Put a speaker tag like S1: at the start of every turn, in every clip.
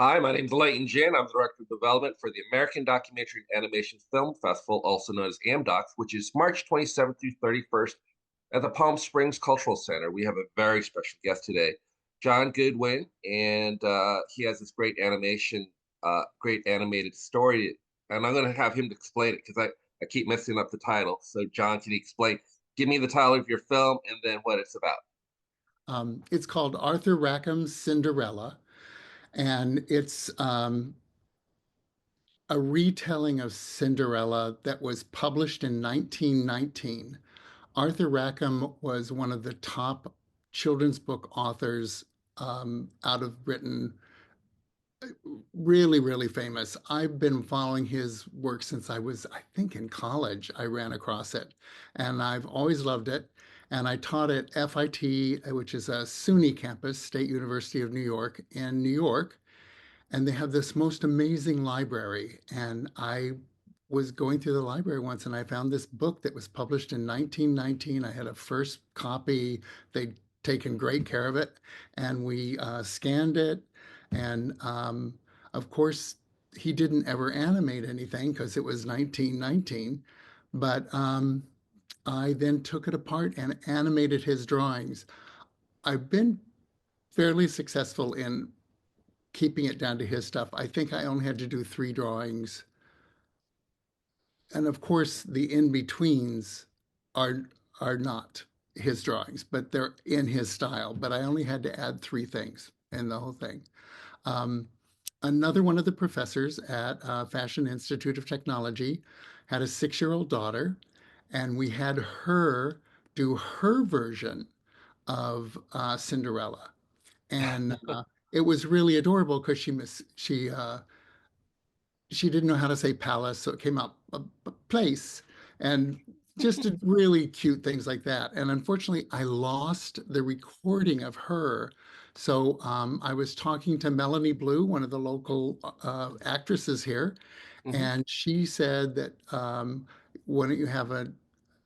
S1: Hi, my name is Leighton Jin. I'm the Director of Development for the American Documentary and Animation Film Festival, also known as AmDocs, which is March 27th through 31st at the Palm Springs Cultural Center. We have a very special guest today, John Goodwin, and he has this great animated story. And I'm going to have him explain it because I keep messing up the title. So, John, can you explain? Give me the title of your film and then what it's about.
S2: It's called Arthur Rackham's Cinderella, and it's a retelling of Cinderella that was published in 1919. Arthur Rackham was one of the top children's book authors out of Britain, really, really famous. I've been following his work since I think, in college. I ran across it, and I've always loved it. And I taught at FIT, which is a SUNY campus, State University of New York, in New York. And they have this most amazing library. And I was going through the library once and I found this book that was published in 1919. I had a first copy. They'd taken great care of it. And we scanned it. And of course, he didn't ever animate anything because it was 1919. But I then took it apart and animated his drawings. I've been fairly successful in keeping it down to his stuff. I think I only had to do three drawings. And of course, the in-betweens are are not his drawings, but they're in his style. But I only had to add three things in the whole thing. Um, Another one of the professors at Fashion Institute of Technology had a 6-year-old daughter, and we had her do her version of Cinderella. And it was really adorable because she didn't know how to say palace, so it came out a place, and just did really cute things like that. And unfortunately, I lost the recording of her. So I was talking to Melanie Blue, one of the local actresses here,
S1: Mhm.
S2: and she said that why don't you have an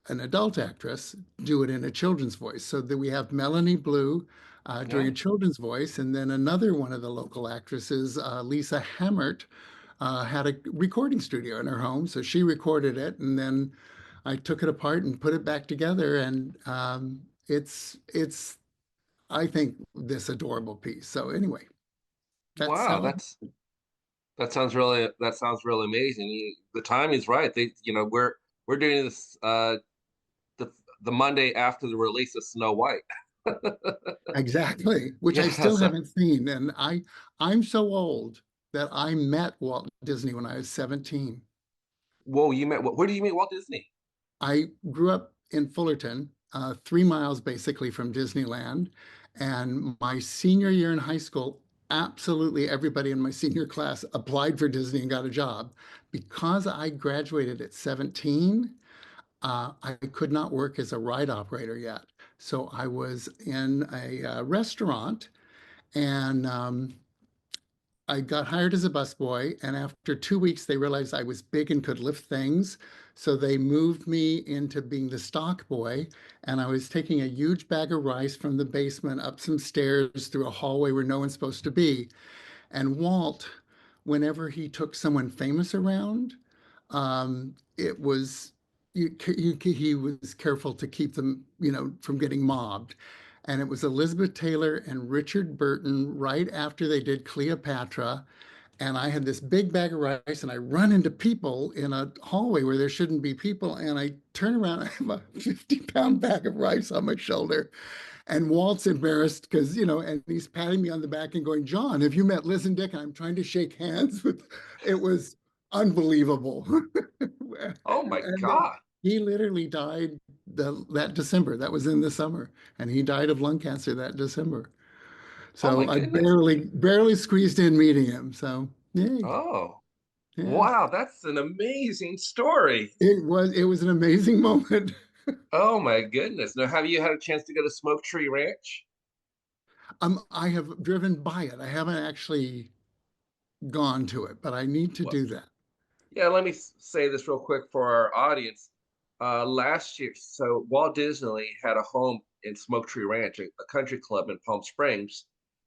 S2: adult actress do it in a children's voice? So that we have Melanie Blue doing
S1: Yeah.
S2: a children's voice, and then another one of the local actresses, Lisa Hammert, had a recording studio in her home. So she recorded it, and then I took it apart and put it back together, and it's I think this adorable piece. So anyway, that's
S1: Wow,
S2: how.
S1: that sounds really amazing. The time is right. We're doing this the the Monday after the release of Snow White.
S2: Exactly, which I
S1: Yeah.
S2: still
S1: So,
S2: haven't seen. And I'm so old that I met Walt Disney when I was 17.
S1: whoa, where do you meet Walt Disney?
S2: I grew up in Fullerton, 3 miles basically from Disneyland. And my senior year in high school, absolutely everybody in my senior class applied for Disney and got a job. Because I graduated at 17, I could not work as a ride operator yet. So I was in a restaurant, and I got hired as a busboy, and after 2 weeks, they realized I was big and could lift things. So they moved me into being the stock boy, and I was taking a huge bag of rice from the basement up some stairs through a hallway where no one's supposed to be. And Walt, whenever he took someone famous around, it was he was careful to keep them, from getting mobbed. And it was Elizabeth Taylor and Richard Burton right after they did Cleopatra. And I had this big bag of rice, and I run into people in a hallway where there shouldn't be people. And I turn around, I have a 50-pound bag of rice on my shoulder. And Walt's embarrassed because, and he's patting me on the back and going, John, have you met Liz and Dick? And I'm trying to shake hands with, it was unbelievable.
S1: Oh my
S2: And then
S1: God.
S2: he literally died that December. That was in the summer. And he died of lung cancer that December.
S1: Oh my
S2: So I
S1: goodness.
S2: barely squeezed in meeting him. So yay.
S1: Oh,
S2: Yeah.
S1: wow, that's an amazing story.
S2: It was an amazing moment.
S1: Oh my goodness. Now, have you had a chance to go to Smoke Tree Ranch?
S2: I have driven by it. I haven't actually gone to it, but I need to
S1: Well,
S2: do that.
S1: yeah, let me say this real quick for our audience. Last year, so Walt Disney had a home in Smoke Tree Ranch, a country club in Palm Springs,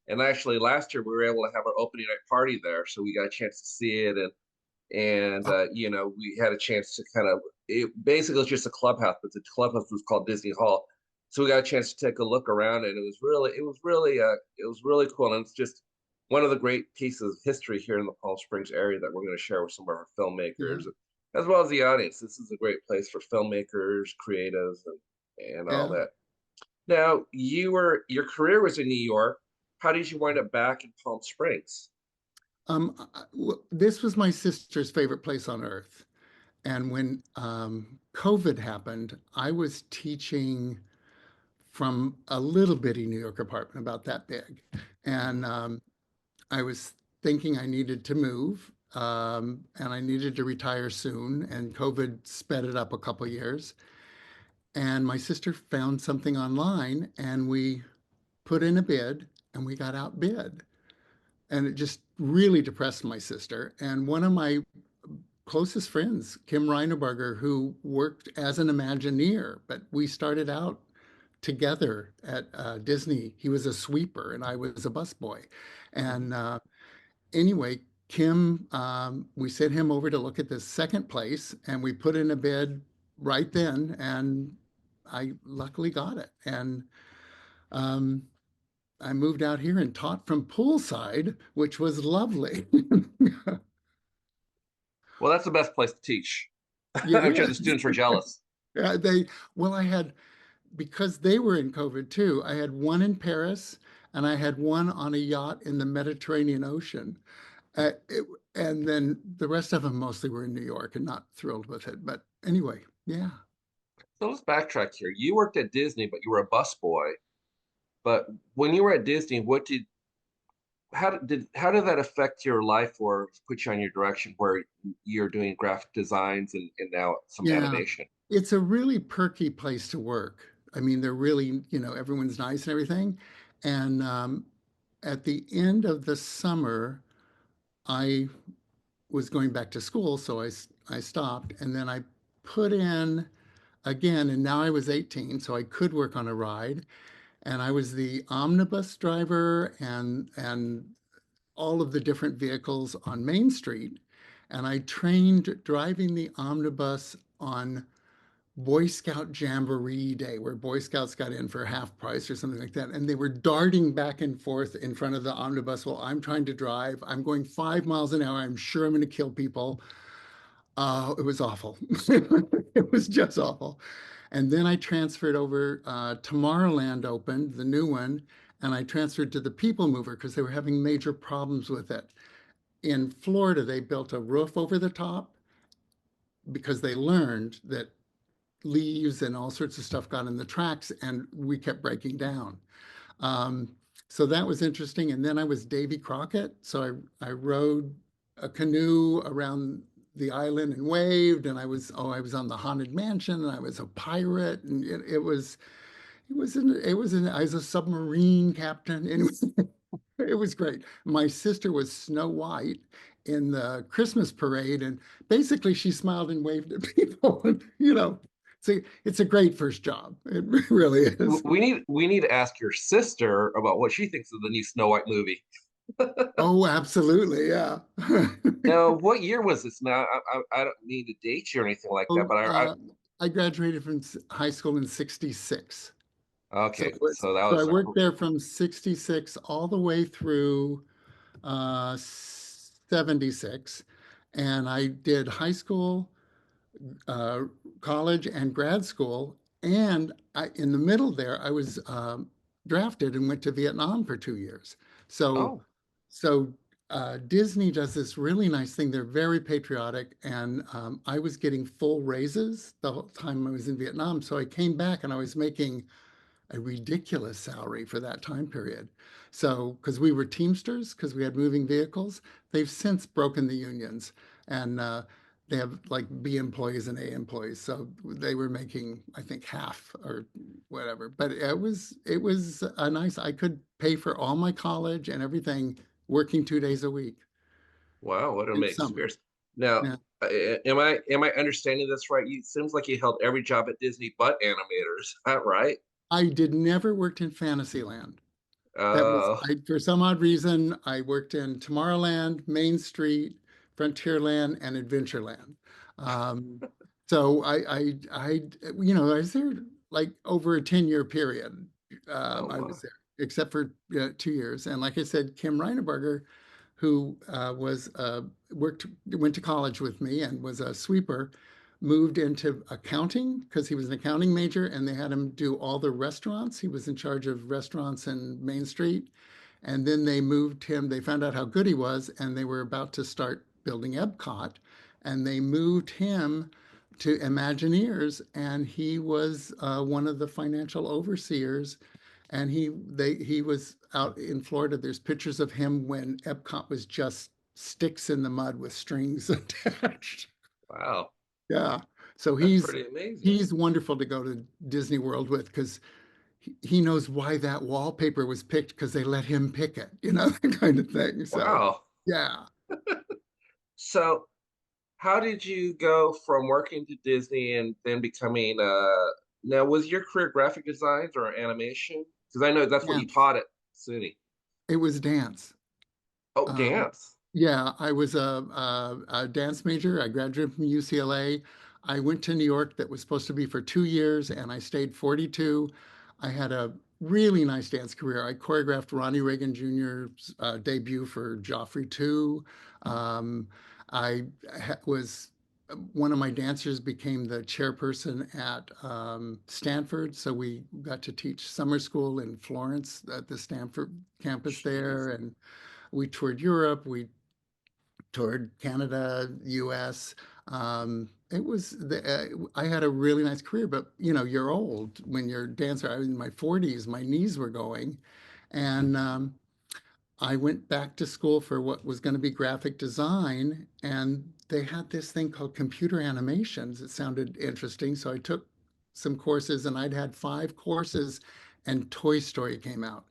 S1: And actually, last year we were able to have our opening night party there, so we got a chance to see it, and
S2: Oh,
S1: we had a chance to kind of it basically was just a clubhouse, but the clubhouse was called Disney Hall. So we got a chance to take a look around, and it was really cool, and it's just one of the great pieces of history here in the Palm Springs area that we're going to share with some of our
S2: yeah,
S1: filmmakers as well as the audience. This is a great place for filmmakers, creatives, and all
S2: yeah.
S1: that. Now, your career was in New York. How did you wind up back in Palm Springs?
S2: This was my sister's favorite place on earth. And when COVID happened, I was teaching from a little bitty New York apartment about that big. And I was thinking I needed to move and I needed to retire soon. And COVID sped it up a couple years. And my sister found something online and we put in a bid and we got outbid. And it just really depressed my sister. And one of my closest friends, Kim Reineberger, who worked as an Imagineer, but we started out together at Disney. He was a sweeper and I was a busboy.
S1: Mhm.
S2: And anyway, Kim, we sent him over to look at this second place and we put in a bid right then and I luckily got it. And um, I moved out here and taught from poolside, which was lovely.
S1: Well, that's the best place to teach.
S2: Yeah,
S1: I'm sure the students were jealous.
S2: yeah. Well, I had, because they were in COVID too, I had one in Paris and I had one on a yacht in the Mediterranean Ocean. Uh, it, and then the rest of them mostly were in New York and not thrilled with it. But anyway, yeah.
S1: So let's backtrack here. You worked at Disney, but you were a busboy. But when you were at Disney, how did that affect your life or put you on your direction where you're doing graphic designs and now some
S2: Yeah.
S1: animation?
S2: It's a really perky place to work. I mean, they're really, everyone's nice and everything. And at the end of the summer, I was going back to school, so I stopped. And then I put in again, and now I was 18, so I could work on a ride. And I was the omnibus driver and all of the different vehicles on Main Street. And I trained driving the omnibus on Boy Scout Jamboree Day, where Boy Scouts got in for half price or something like that. And they were darting back and forth in front of the omnibus while I'm trying to drive. I'm going 5 miles an hour. I'm sure I'm going to kill people. It was awful. It was just awful. And then I transferred over. Tomorrowland opened, the new one, and I transferred to the People Mover because they were having major problems with it. In Florida, they built a roof over the top because they learned that leaves and all sorts of stuff got in the tracks and we kept breaking down. Um, so that was interesting. And then I was Davy Crockett. So I rowed a canoe around the island and waved. And I was on the Haunted Mansion and I was a pirate. And I was a submarine captain. And it was great. My sister was Snow White in the Christmas parade, and basically she smiled and waved at people. And, it's a great first job. It really is.
S1: We need to ask your sister about what she thinks of the new Snow White movie.
S2: Oh, absolutely. Yeah.
S1: Now, what year was this? Now, I don't mean to date you or anything like that,
S2: Oh,
S1: but
S2: I graduated from high school in 66.
S1: okay, so that
S2: So I
S1: was
S2: worked there from 66 all the way through 76. And I did high school, uh, college and grad school. And in the middle there, I was drafted and went to Vietnam for 2 years. So,
S1: oh
S2: so Disney does this really nice thing. They're very patriotic, and I was getting full raises the whole time I was in Vietnam. So I came back and I was making a ridiculous salary for that time period. So, because we were Teamsters, because we had moving vehicles, they've since broken the unions and they have like B employees and A employees. So they were making, I think, half or whatever. But it was a nice, I could pay for all my college and everything working 2 days a week
S1: wow, what an
S2: in
S1: amazing
S2: summer.
S1: experience. Now,
S2: Yeah.
S1: am I understanding this right? You seems like you held every job at Disney but animators. Is that right?
S2: I did never worked in Fantasyland.
S1: Uh,
S2: For some odd reason, I worked in Tomorrowland, Main Street, Frontierland, and Adventureland. Um, so I was there like over a 10-year period.
S1: oh
S2: I
S1: my.
S2: was there, except for 2 years. And like I said, Kim Reineberger, who went to college with me and was a sweeper, moved into accounting because he was an accounting major, and they had him do all the restaurants. He was in charge of restaurants in Main Street. And then they moved him, they found out how good he was, and they were about to start building Epcot. And they moved him to Imagineers, and he was one of the financial overseers. And he was out in Florida. There's pictures of him when Epcot was just sticks in the mud with strings attached.
S1: Wow.
S2: Yeah. So
S1: That's
S2: he's
S1: pretty amazing.
S2: he's wonderful to go to Disney World with because he knows why that wallpaper was picked because they let him pick it, that kind of thing. So
S1: Wow.
S2: yeah.
S1: So, how did you go from working to Disney and then becoming now was your career graphic designs or animation? Because I know that's what you
S2: Dance.
S1: taught at SUNY.
S2: It was dance.
S1: Oh,
S2: Um,
S1: dance.
S2: yeah, I was a dance major. I graduated from UCLA. I went to New York that was supposed to be for 2 years, and I stayed 42. I had a really nice dance career. I choreographed Ronnie Reagan Jr.'s debut for Joffrey 2. Um, I was one of my dancers became the chairperson at Stanford, so we got to teach summer school in Florence at the Stanford campus there,
S1: Jeez.
S2: and we toured Europe, we toured Canada, US. I had a really nice career, but you're old when you're a dancer. I was in my 40s, my knees were going. And I went back to school for what was going to be graphic design, and they had this thing called computer animations. It sounded interesting, so I took some courses, and I'd had 5 courses, and Toy Story came out.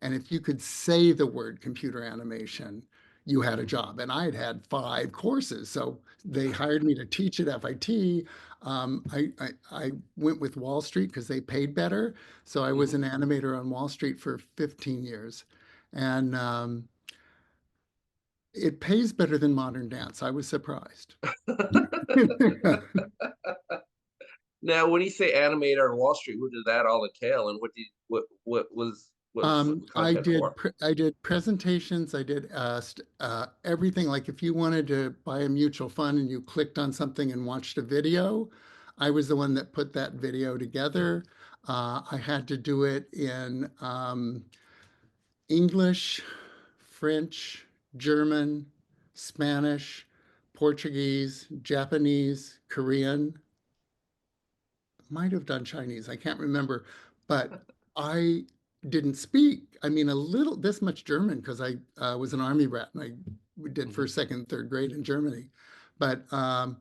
S2: And if you could say the word computer animation, you had a job. And I'd had 5 courses, so they hired me to teach at FIT. I went with Wall Street because they paid better, so I was
S1: Hmm.
S2: an animator on Wall Street for 15 years. And it pays better than modern dance. I was surprised.
S1: Now, when you say animator on Wall Street, what did that all entail, and what was the content for?
S2: I did presentations. I did everything. Like if you wanted to buy a mutual fund and you clicked on something and watched a video, I was the one that put that video together. I had to do it in English, French, German, Spanish, Portuguese, Japanese, Korean, might have done Chinese. I can't remember, but I didn't speak. I mean, a little, this much German because I was an army brat and I did
S1: Hmm.
S2: first, second, third grade in Germany. But I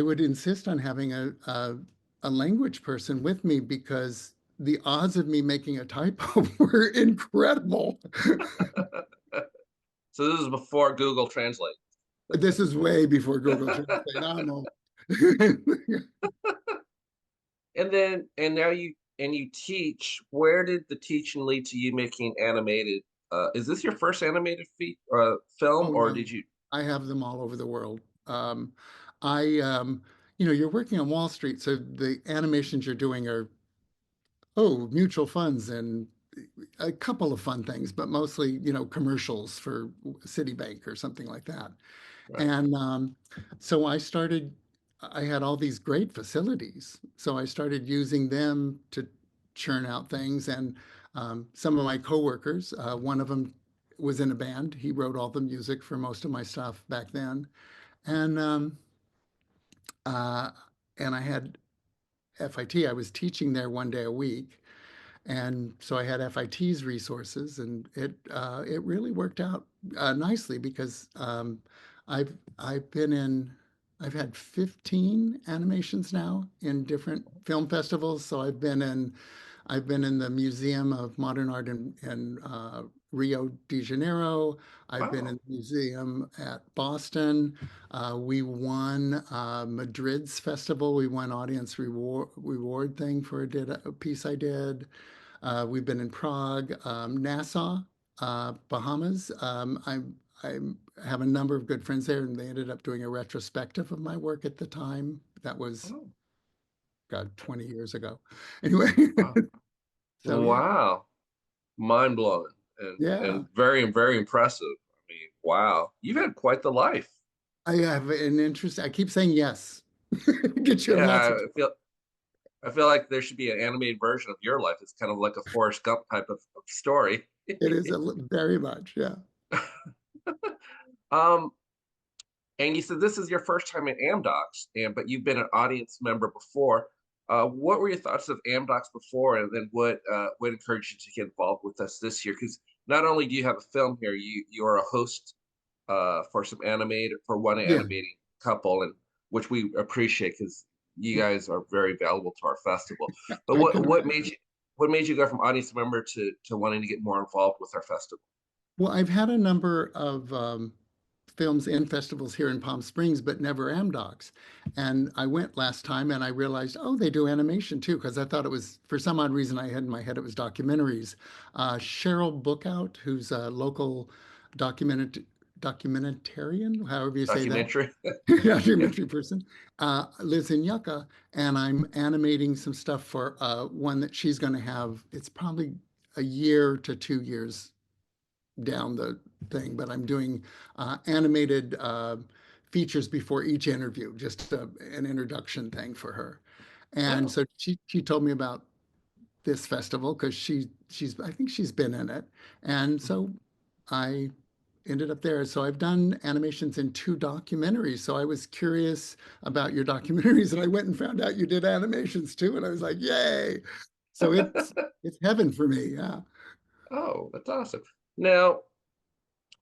S2: would insist on having a language person with me because the odds of me making a typo were incredible.
S1: So this is before Google Translate.
S2: This is way before Google Translate.
S1: And now you teach. Where did the teaching lead to you making animated? Is this your first animated film,
S2: Oh
S1: or
S2: no,
S1: did you?
S2: I have them all over the world. I, you're working on Wall Street, so the animations you're doing are, mutual funds and a couple of fun things, but mostly, commercials for Citibank or something like that.
S1: Right.
S2: And so I had all these great facilities. So I started using them to churn out things. And some of my coworkers, one of them was in a band. He wrote all the music for most of my stuff back then. And uh, and I had FIT. I was teaching there one day a week, and so I had FIT's resources, and it really worked out nicely because I've been in I've had 15 animations now in different film festivals. So I've been in the Museum of Modern Art in Rio de Janeiro. I've been in
S1: Wow.
S2: the museum at Boston. We won Madrid's festival. We won audience reward thing for a piece I did. We've been in Prague, Nassau, Bahamas. I have a number of good friends there, and they ended up doing a retrospective of my work at the time. That was,
S1: Oh,
S2: God, 20 years ago. Anyway,
S1: wow.
S2: so yeah,
S1: Wow. Mind blowing
S2: yeah.
S1: and very impressive. I mean, wow. You've had quite the life.
S2: I have an interest. I keep saying yes. Get you in
S1: Yeah,
S2: lots of.
S1: I feel like there should be an animated version of your life. It's kind of like a Forrest Gump type of story.
S2: It is very much, yeah.
S1: Um, and you said this is your first time at AmDocs, and but you've been an audience member before. What were your thoughts of AmDocs before, and then what encouraged you to get involved with us this year? Because not only do you have a film here, you are a host for some animated for one
S2: Yeah.
S1: animating couple, and which we appreciate because you guys are very valuable to our festival. But
S2: I can
S1: what made you go from audience member to wanting to get more involved with our festival?
S2: Well, I've had a number of films in festivals here in Palm Springs, but never AmDocs. And I went last time and I realized, oh, they do animation too, because I thought it was, for some odd reason I had in my head, it was documentaries. Cheryl Bookout, who's a local document documentarian, however you say that,
S1: Documentary. Yeah.
S2: documentary person, lives in Yucca, and I'm animating some stuff for one that she's going to have. It's probably a year to 2 years down the thing, but I'm doing animated features before each interview, just an introduction thing for her. And
S1: Oh.
S2: so she told me about this festival because she's I think she's been in it, and so I ended up there. So I've done animations in two documentaries. So I was curious about your documentaries, and I went and found out you did animations too, and I was like, yay! So it's heaven for me. Yeah.
S1: Oh, that's awesome. Now,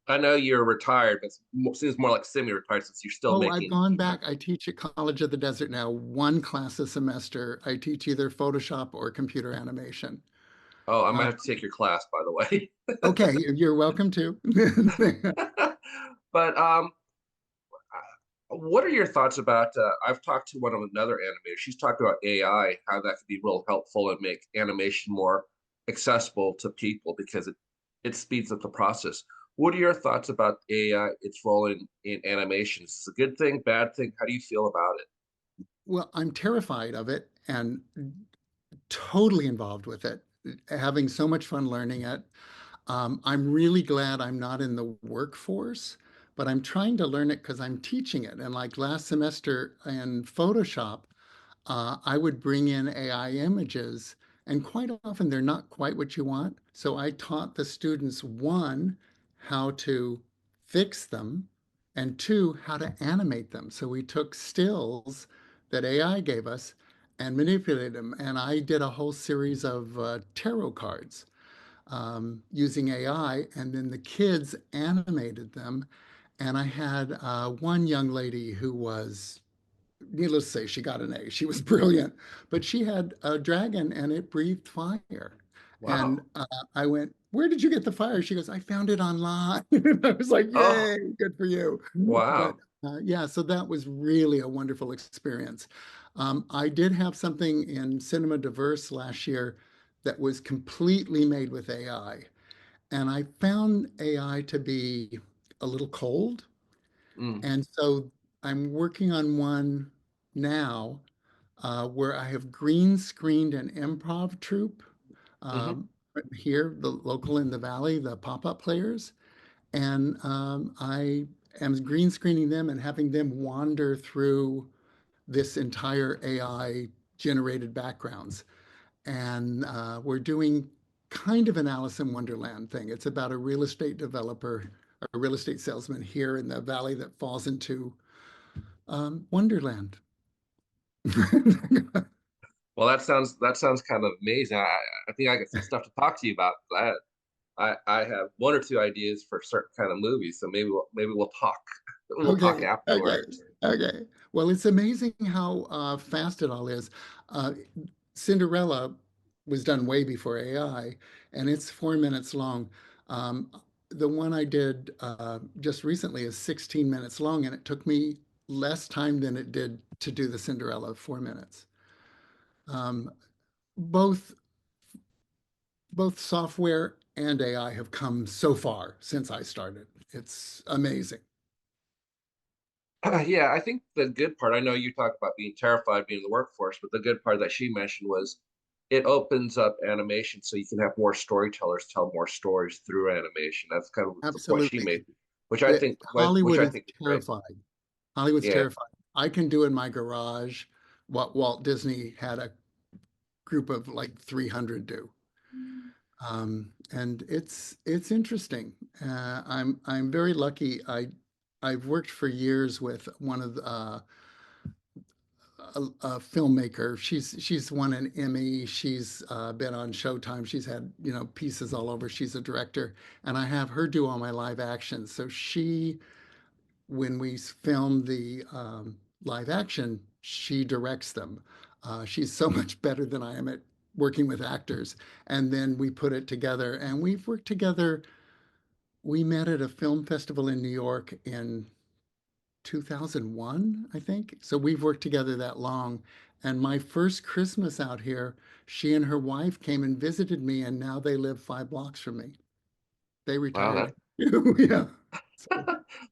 S1: I know you're retired, but it seems more like semi-retired since you're still
S2: Oh, I've
S1: making.
S2: gone back. I teach at College of the Desert now, one class a semester. I teach either Photoshop or computer animation.
S1: Oh, I might
S2: Uh,
S1: have to take your class, by the way.
S2: okay, you're welcome to.
S1: But what are your thoughts about? I've talked to one of another animator. She's talked about AI, how that could be real helpful and make animation more accessible to people because it speeds up the process. What are your thoughts about AI, its role in animation? Is this a good thing, bad thing? How do you feel about it?
S2: Well, I'm terrified of it and totally involved with it, having so much fun learning it. I'm really glad I'm not in the workforce, but I'm trying to learn it because I'm teaching it. And like last semester in Photoshop, I would bring in AI images, and quite often they're not quite what you want. So I taught the students, one, how to fix them, and two, how to animate them. So we took stills that AI gave us and manipulated them. And I did a whole series of tarot cards using AI, and then the kids animated them. And I had one young lady who was, needless to say, she got an A. She was brilliant, but she had a dragon and it breathed fire. And
S1: Wow.
S2: I went, "Where did you get the fire?" She goes, "I found it online." I was like,
S1: Oh,
S2: "Yay, good for you." But
S1: wow.
S2: yeah, so that was really a wonderful experience. I did have something in Cinema Diverse last year that was completely made with AI. And I found AI to be a little cold.
S1: Mm,
S2: And so I'm working on one now where I have green screened an improv troupe
S1: hmm.
S2: here, the local in the valley, the pop-up players. And I am green screening them and having them wander through this entire AI generated backgrounds. And we're doing kind of an Alice in Wonderland thing. It's about a real estate developer, a real estate salesman here in the valley that falls into Wonderland.
S1: Well, that sounds kind of amazing. I think I got some stuff to talk to you about. I have one or two ideas for certain kind of movies, so maybe we'll talk. We'll talk
S2: Okay, okay,
S1: afterwards.
S2: okay. Well, it's amazing how fast it all is. Uh, Cinderella was done way before AI, and it's 4 minutes long. Um, the one I did just recently is 16 minutes long, and it took me less time than it did to do the Cinderella 4 minutes. Um, both both software and AI have come so far since I started. It's amazing.
S1: Yeah, I think the good part, I know you talked about being terrified being in the workforce, but the good part that she mentioned was it opens up animation so you can have more storytellers tell more stories through animation. That's kind of the point she
S2: Absolutely.
S1: made,
S2: It,
S1: which
S2: Hollywood
S1: I
S2: is
S1: think is great.
S2: terrified. Hollywood's
S1: Yeah.
S2: terrified. I can do in my garage what Walt Disney had a group of like 300 do. And it's interesting. I'm very lucky. I've worked for years with one of the, a filmmaker. She's won an Emmy. She's been on Showtime. She's had pieces all over. She's a director, and I have her do all my live action. So when we film the live action, she directs them. She's so much better than I am at working with actors. And then we put it together, and we've worked together. We met at a film festival in New York in 2001, I think. So we've worked together that long. And my first Christmas out here, she and her wife came and visited me, and now they live 5 blocks from me. They
S1: Wow,
S2: retired.
S1: that
S2: Yeah. So,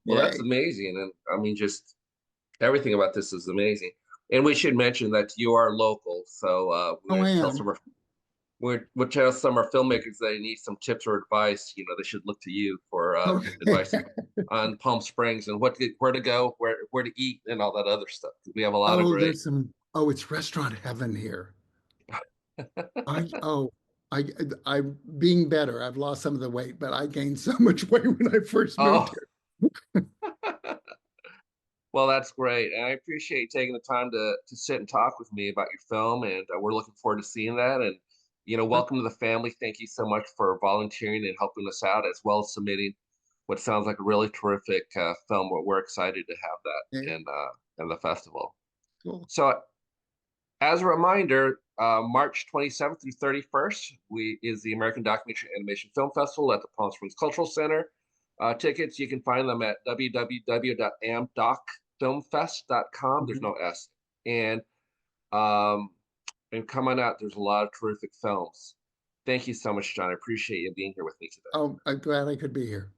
S1: well, that's
S2: yay.
S1: amazing. And I mean, just everything about this is amazing. And we should mention that you are local, so
S2: Oh,
S1: we
S2: I
S1: tell
S2: am.
S1: some of we'll tell some of our filmmakers that they need some tips or advice. They should look to you for
S2: Okay.
S1: advice on Palm Springs and where to go, where to eat, and all that other stuff. We have a lot of
S2: Oh,
S1: great.
S2: it's restaurant heaven here. I, oh, I, I'm being better. I've lost some of the weight, but I gained so much weight when I first moved
S1: Oh,
S2: here.
S1: well, that's great, and I appreciate you taking the time to sit and talk with me about your film, and we're looking forward to seeing that. And
S2: Uh,
S1: welcome to the family. Thank you so much for volunteering and helping us out, as well as submitting what sounds like a really terrific film. We're excited to have
S2: yeah,
S1: that in the festival.
S2: cool.
S1: So, as a reminder, March 27th through 31st is the American Documentary Animation Film Festival at the Palm Springs Cultural Center. Tickets, you can find them at www.amdocfilmfest.com. There's
S2: Mhm.
S1: no S. And um, and come on out. There's a lot of terrific films. Thank you so much, John. I appreciate you being here with me today.
S2: Oh, I'm glad I could be here.